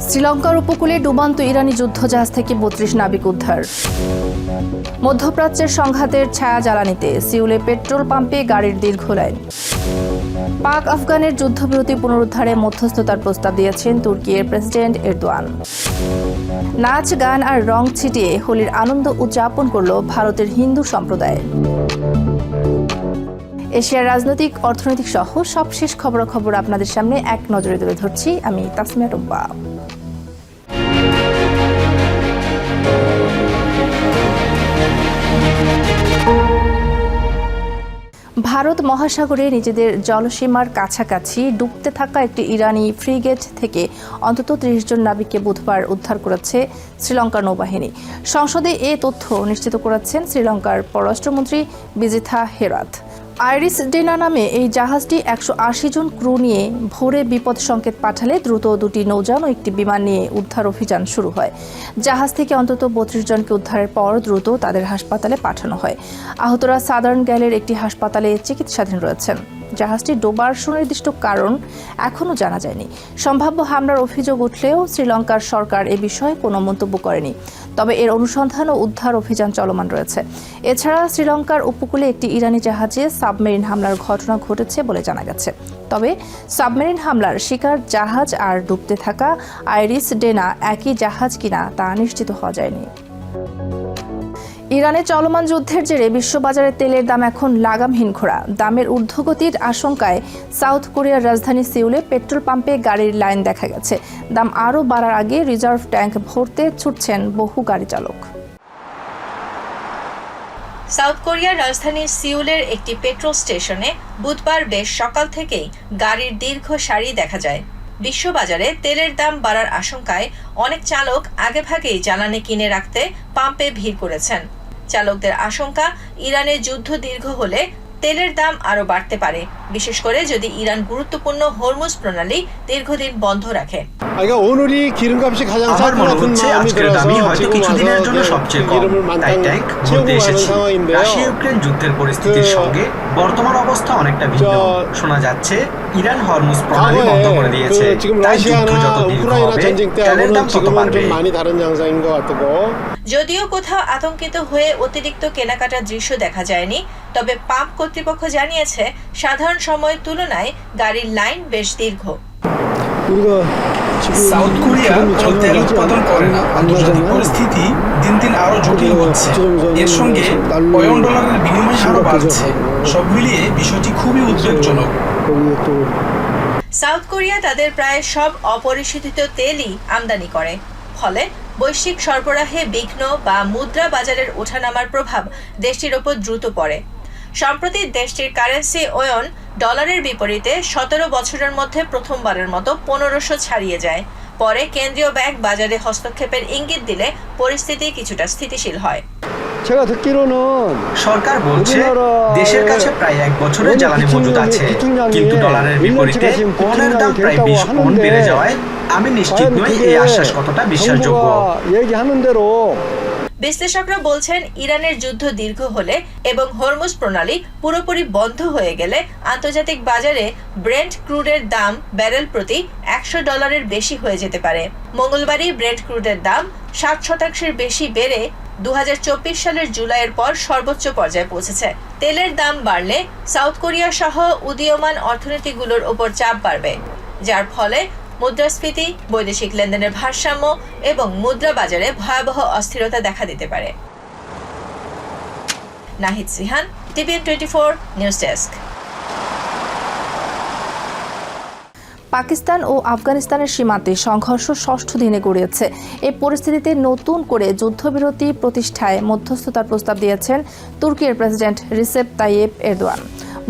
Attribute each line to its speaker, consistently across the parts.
Speaker 1: শ্রীলঙ্কার উপকূলে ডুবান্ত ইরানি যুদ্ধজাহাজ থেকে ৩২ নাবিক উদ্ধার। মধ্যপ্রাচ্যের সংঘাতের ছায়া জ্বালানিতে সিউলে পেট্রোল পাম্পে গাড়ির দীর্ঘ লাইন। পাক আফগানের যুদ্ধবিরতি পুনরুদ্ধারে মধ্যস্থতার প্রস্তাব দিয়েছেন তুর্কির প্রেসিডেন্ট এরদোয়ান। নাচ গান আর রং ছিটিয়ে হোলির আনন্দ উদযাপন করল ভারতের হিন্দু সম্প্রদায়। এশিয়ার রাজনৈতিক অর্থনৈতিক সহ সবশেষ খবরাখবর আপনাদের সামনে এক নজরে তুলে ধরছি আমি তাসমিয়া টুম্পা। ভারত মহাসাগরে নিজেদের জলসীমার কাছাকাছি ডুবতে থাকা একটি ইরানি ফ্রিগেট থেকে অন্তত ৩০ জন নাবিককে বুধবার উদ্ধার করেছে শ্রীলঙ্কার নৌবাহিনী। সংসদে এ তথ্য নিশ্চিত করেছেন শ্রীলঙ্কার পররাষ্ট্রমন্ত্রী বিজিথা হেরাথ। আইরিস ডেনা নামে এই জাহাজটি ১৮০ জন ক্রু নিয়ে ভোরে বিপদ সংকেত পাঠালে দ্রুত দুটি নৌযান ও একটি বিমান নিয়ে উদ্ধার অভিযান শুরু হয়। জাহাজ থেকে অন্তত ৩২ জনকে উদ্ধারের পর দ্রুত তাদের হাসপাতালে পাঠানো হয়। আহতরা সাদার্ন গ্যালের একটি হাসপাতালে চিকিৎসাধীন রয়েছেন। জাহাজটি ডোবার সুনির্দিষ্ট কারণ এখনও জানা যায়নি। সম্ভাব্য হামলার অভিযোগ উঠলেও শ্রীলঙ্কার সরকার এ বিষয়ে কোনো মন্তব্য করেনি। তবে এর অনুসন্ধান ও উদ্ধার অভিযান চলমান রয়েছে। এছাড়া শ্রীলঙ্কার উপকূলে একটি ইরানি জাহাজে সাবমেরিন হামলার ঘটনা ঘটেছে বলে জানা গেছে। তবে সাবমেরিন হামলার শিকার জাহাজ আর ডুবতে থাকা আইরিস ডেনা একই জাহাজ কিনা তা নিশ্চিত হওয়া যায়নি। ইরানে চলমান যুদ্ধের জেরে বিশ্ববাজারে তেলের দাম এখন লাগামহীন ঘোরা। দামের ঊর্ধ্বগতির আশঙ্কায় সাউথ কোরিয়ার রাজধানী সিউলে পেট্রোল পাম্পে গাড়ির লাইন দেখা গেছে। দাম আরও বাড়ার আগে রিজার্ভ ট্যাঙ্ক ভরতে ছুটছেন বহু গাড়ি চালক। সাউথ কোরিয়ার রাজধানী সিউলের একটি পেট্রোল স্টেশনে বুধবার বেশ সকাল থেকেই গাড়ির দীর্ঘ সারি দেখা যায়। বিশ্ববাজারে তেলের দাম বাড়ার আশঙ্কায় অনেক চালক আগেভাগেই জ্বালানি কিনে রাখতে পাম্পে ভিড় করেছেন। চালকদের আশঙ্কা, ইরানে যুদ্ধ দীর্ঘ হলে তেলের দাম আরও বাড়তে পারে, বিশেষ করে যদি ইরান গুরুত্বপূর্ণ হরমুজ প্রণালী দীর্ঘদিন বন্ধ রাখে।
Speaker 2: আমার মনে হচ্ছে আজকের দামই হয়তো কিছুদিনের জন্য সবচেয়ে কম, তাই ট্যাঙ্ক ভরতে এসেছি। রাশিয়া ইউক্রেন যুদ্ধের পরিস্থিতির সঙ্গে বর্তমান অবস্থা অনেকটা ভিন্ন। শোনা যাচ্ছে ইরান হরমুজ প্রণালী বন্ধ করে দিয়েছে, তাই যুদ্ধ যত দীর্ঘ হবে তেলের দাম তত বাড়বে।
Speaker 1: যদিও কোথাও আতঙ্কিত হয়ে অতিরিক্ত কেনাকাটার দৃশ্য দেখা যায়নি, তবে পাম্প কর্তৃপক্ষ জানিয়েছে সাধারণ সময়ের তুলনায় গাড়ির লাইন বেশ দীর্ঘ।
Speaker 3: সাউথ কোরিয়া তেল উৎপাদন করে না। আন্তর্জাতিক পরিস্থিতি দিন দিন আরো জটিল হচ্ছে। এর সঙ্গে ওয়ন ডলারের বিনিময় হারও বাড়ছে। সব মিলিয়ে বিষয়টি খুবই উদ্বেগজনক।
Speaker 1: সাউথ কোরিয়া তাদের প্রায় সব অপরিশোধিত তেলই আমদানি করে, ফলে বৈশ্বিক সরবরাহে বিঘ্ন বা মুদ্রা বাজারের ওঠানামার প্রভাব দেশটির ওপর দ্রুত পড়ে। সম্প্রতি দেশটির কারেন্সি ওয়ন ডলারের বিপরীতে ১৭ বছরের মধ্যে প্রথমবারের মতো ১৫০০ ছাড়িয়ে যায়। পরে কেন্দ্রীয় ব্যাংক বাজারে হস্তক্ষেপের ইঙ্গিত দিলে পরিস্থিতি কিছুটা স্থিতিশীল হয়।
Speaker 2: সরকার বলছে দেশের কাছে প্রায় ১ বছরের জ্বালানি মজুদ আছে, কিন্তু ডলারের বিপরীতে পণ্যের দাম প্রায় ২০ পণ বেড়ে যাওয়ায় আমি নিশ্চিত নই এই আশ্বাস কতটা বিশ্বাসযোগ্য।
Speaker 1: বিশ্লেষকরা বলছেন ইরানের যুদ্ধ দীর্ঘ হলে এবং হরমুজ প্রণালী পুরোপুরি বন্ধ হয়ে গেলে আন্তর্জাতিক বাজারে ব্রেন্ট ক্রুডের দাম ব্যারেল প্রতি $১০০ বেশি হয়ে যেতে পারে। মঙ্গলবারই ব্রেন্ট ক্রুডের দাম ৬০% বেশি বেড়ে ২০২৪ সালের জুলাইয়ের পর সর্বোচ্চ পর্যায়ে পৌঁছেছে। তেলের দাম বাড়লে সাউথ কোরিয়া সহ উদীয়মান অর্থনীতিগুলোর ওপর চাপ বাড়বে, যার ফলে মুদ্রাস্ফীতি, বৈদেশিক লেনদেনের ভারসাম্য এবং মুদ্রা বাজারে ভয়াবহ অস্থিরতা দেখা দিতে পারে। Nahid Sihan, TVN 24 news desk. Pakistan ও আফগানিস্তানের সীমান্তে সংঘর্ষ ৬ষ্ঠ দিনে গড়িয়েছে। এই পরিস্থিতিতে নতুন করে যুদ্ধবিরতি প্রতিষ্ঠায় মধ্যস্থতার প্রস্তাব দিয়েছেন তুর্কির প্রেসিডেন্ট রিসেপ তাইয়েপ এরদোয়ান।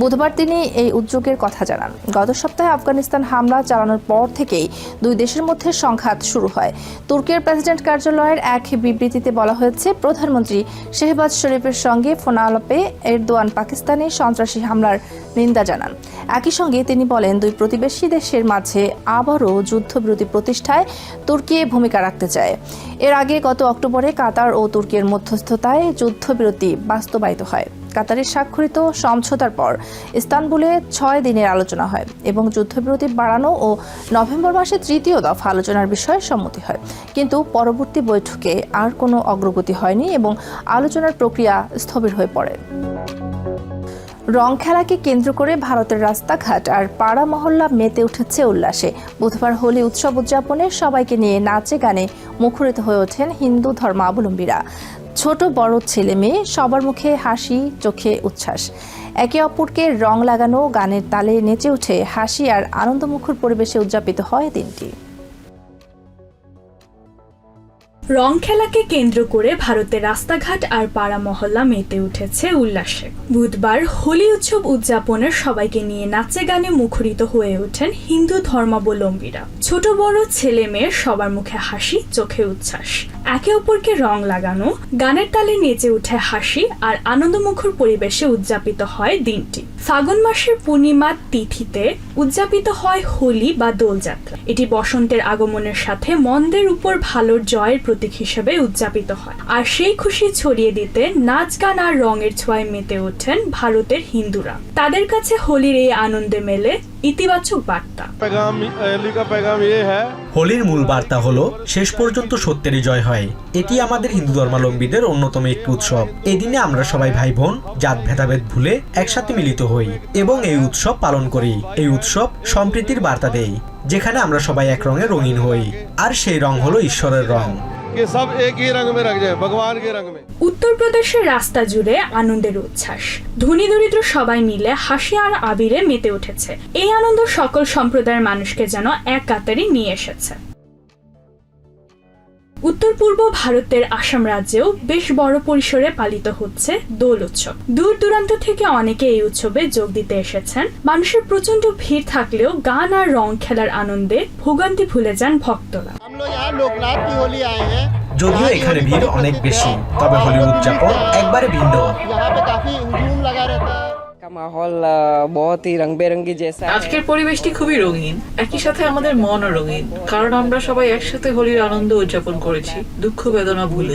Speaker 1: বুধবার তিনি এই উদ্যোগের কথা জানান। গত সপ্তাহে আফগানিস্তান হামলা চালানোর পর থেকেই দুই দেশের মধ্যে সংঘাত শুরু হয়। তুর্কির প্রেসিডেন্ট কার্যালয়ের এক বিবৃতিতে বলা হয়েছে, প্রধানমন্ত্রী শেহবাজ শরীফের সঙ্গে ফোনালাপে এরদোয়ান পাকিস্তানে সন্ত্রাসী হামলার নিন্দা জানান। একই সঙ্গে তিনি বলেন, দুই প্রতিবেশী দেশের মাঝে আবারও যুদ্ধবিরতি প্রতিষ্ঠায় তুর্কি ভূমিকা রাখতে চায়। এর আগে গত অক্টোবরে কাতার ও তুর্কির মধ্যস্থতায় যুদ্ধবিরতি বাস্তবায়িত হয়। কাতারে স্বাক্ষরিত সমঝোতার পর ইস্তানবুলে 6 দিনের আলোচনা হয় এবং যুদ্ধবিরতি বাড়ানো ও নভেম্বর মাসে 3য় দফা আলোচনার বিষয়ে সম্মতি হয়। কিন্তু পরবর্তী বৈঠকে আর কোনো অগ্রগতি হয়নি এবং আলোচনার প্রক্রিয়া স্থবির হয়ে পড়ে। রং খেলাকে কেন্দ্র করে ভারতের রাস্তাঘাট আর পাড়া মহল্লা মেতে উঠেছে উল্লাসে। বুধবার হোলি উৎসব উদযাপনে সবাইকে নিয়ে নাচে গানে মুখরিত হয়ে ওঠেন হিন্দু ধর্মাবলম্বীরা। ছোট বড় ছেলে মেয়ে সবার মুখে হাসি, চোখে উচ্ছ্বাস। একে অপরকে রং লাগানো, গানের তালে নেচে উঠে হাসি আর আনন্দমুখর পরিবেশে উদযাপিত হয় দিনটি।
Speaker 4: রং খেলাকে কেন্দ্র করে ভারতের রাস্তাঘাট আর পাড়া মহল্লা মেতে উঠেছে উল্লাসে। বুধবার হোলি উৎসব উদযাপনের সবাইকে নিয়ে নাচে গানে মুখরিত হয়ে ওঠেন হিন্দু ধর্মাবলম্বীরা। ছোট বড় ছেলে মেয়ে সবার মুখে হাসি, চোখে উচ্ছ্বাস। একে অপরকে রং লাগানো, গানের তালে নেচে উঠে হাসি আর আনন্দমুখর পরিবেশে উদযাপিত হয় দিনটি। ফাগুন মাসের পূর্ণিমা তিথিতে উদযাপিত হয় হোলি বা দোলযাত্রা। এটি বসন্তের আগমনের সাথে মন্দের উপর ভালোর জয়ের প্রতীক হিসেবে উদযাপিত হয়। আর সেই খুশি ছড়িয়ে দিতে নাচ গান আর রঙের ছোঁয়ায় মেতে ওঠেন ভারতের হিন্দুরা। তাদের কাছে হোলির এই আনন্দে মেলে ইতিবাচক বার্তা।
Speaker 2: হোলির মূল বার্তা হলো শেষ পর্যন্ত সত্যেরই জয় হয়। এটি আমাদের হিন্দু ধর্মাবলম্বীদের অন্যতম একটি উৎসব। এই দিনে আমরা সবাই ভাই বোন, জাত ভেদাভেদ ভুলে একসাথে মিলিত হই এবং এই উৎসব পালন করি। এই উৎসব সম্প্রীতির বার্তা দেয়, যেখানে আমরা সবাই এক রঙে রঙিন হই, আর সেই রং হলো ঈশ্বরের রং।
Speaker 4: উত্তরপ্রদেশের রাস্তা জুড়ে আনন্দের উচ্ছ্বাস। ধনী দরিদ্র সবাই মিলে হাসি আর আবিরে মেতে উঠেছে। এই আনন্দ সকল সম্প্রদায়ের মানুষকে যেন এক কাতারে নিয়ে এসেছে। উত্তর পূর্ব ভারতের আসাম রাজ্যেও বেশ বড় পরিসরে পালিত হচ্ছে দোল উৎসব। দূর দূরান্ত থেকে অনেকে এই উৎসবে যোগ দিতে এসেছেন। মানুষের প্রচন্ড ভিড় থাকলেও গান আর রং খেলার আনন্দে ভোগান্তি ভুলে যান ভক্তরা।
Speaker 2: যদিও এখানে ভিড় অনেক বেশি, তবে হোলির উদযাপন একবারে ভিন্ন।
Speaker 5: আজকের পরিবেশটি খুবই রঙিন, একই সাথে আমাদের মনও রঙিন, কারণ আমরা সবাই একসাথে হোলির আনন্দ উদযাপন করেছি, দুঃখ বেদনা ভুলে।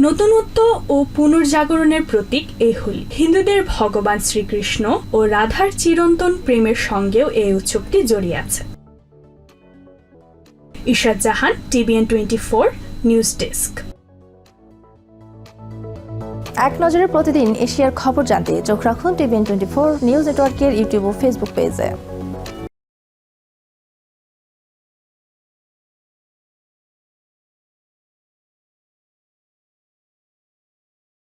Speaker 4: নতুনত্ব ও পুনর্জাগরণের প্রতীক এই হোলি। হিন্দুদের ভগবান শ্রীকৃষ্ণ ও রাধার চিরন্তন প্রেমের সঙ্গেও এই উৎসবটি জড়িয়ে আছে। ইশরাত জাহান, TVN 24 নিউজ ডেস্ক।
Speaker 1: এক নজরে প্রতিদিন এশিয়ার খবর জানতে চোখ রাখুন TVN 24 নিউজ নেটওয়ার্কের ইউটিউব ও ফেসবুক পেজে।